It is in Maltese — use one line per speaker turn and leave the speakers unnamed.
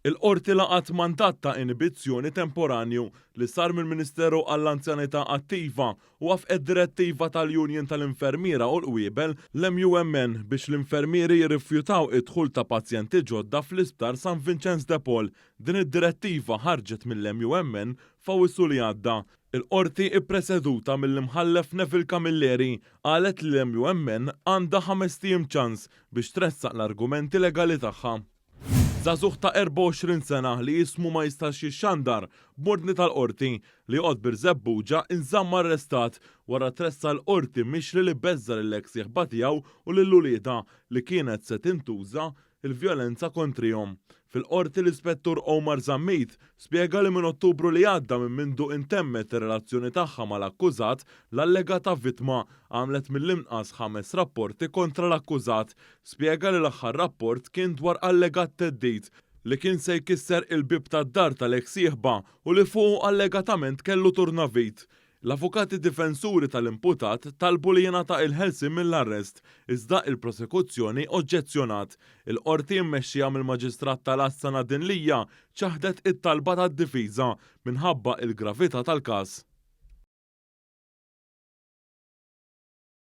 Il-qorti laqat mandat ta' inibizzjoni temporanju li sar mill-Ministeru għall-Anzjanità Attiva u wafqet direttiva tal-Union tal-Infermiera u l-Qwiebel l-MUMN biex l-infermieri jirrifjutaw id-dħul ta' pazjenti ġodda fl-Isptar San Vincenz de Paul. Din id-direttiva ħarġet mill-MUMN f'Awwissu li għadda. Il-qorti ippreseduta mill-imħallef Neville Camilleri qalet li l-MUMN għandha 5 tiem ċans biex tressaq l-argumenti legali tagħha. Żagħżugħ ta' 24 sena li jismu ma jistax jixxandar b'ordni tal-qorti li Qodbir Zebbuġa inżamm arrestat wara tressa l-qorti mixri li beżżar l-eks sieħba tiegħu u lill-ulieda li kienet se tintuża il-vjolenza kontrihom. Fil-qorti l-Ispettur Omar Zammit spjega li minn Ottubru li għadda minn mindu intemmet ir-relazzjoni tagħha mal-akkużat l-allegata vittma għamlet mill-inqas 5 rapporti kontra l-akkużat. Spjega li l-aħħar rapport kien dwar allegat theddid li kien se jkisser il-bib tad-dar tal-eks sieħba u li fuq allegatament kellu turnavit. L-avukati difensuri tal-imputat talbu li jingħata il-ħelsi mill-arrest, iżda il-prosekuzzjoni oġġezzjonat. Il-qorti mmexxija mill-Maġistrat tal-Assana Dinlija ċaħdet it-talba tad-difiża minħabba il-gravità tal-każ.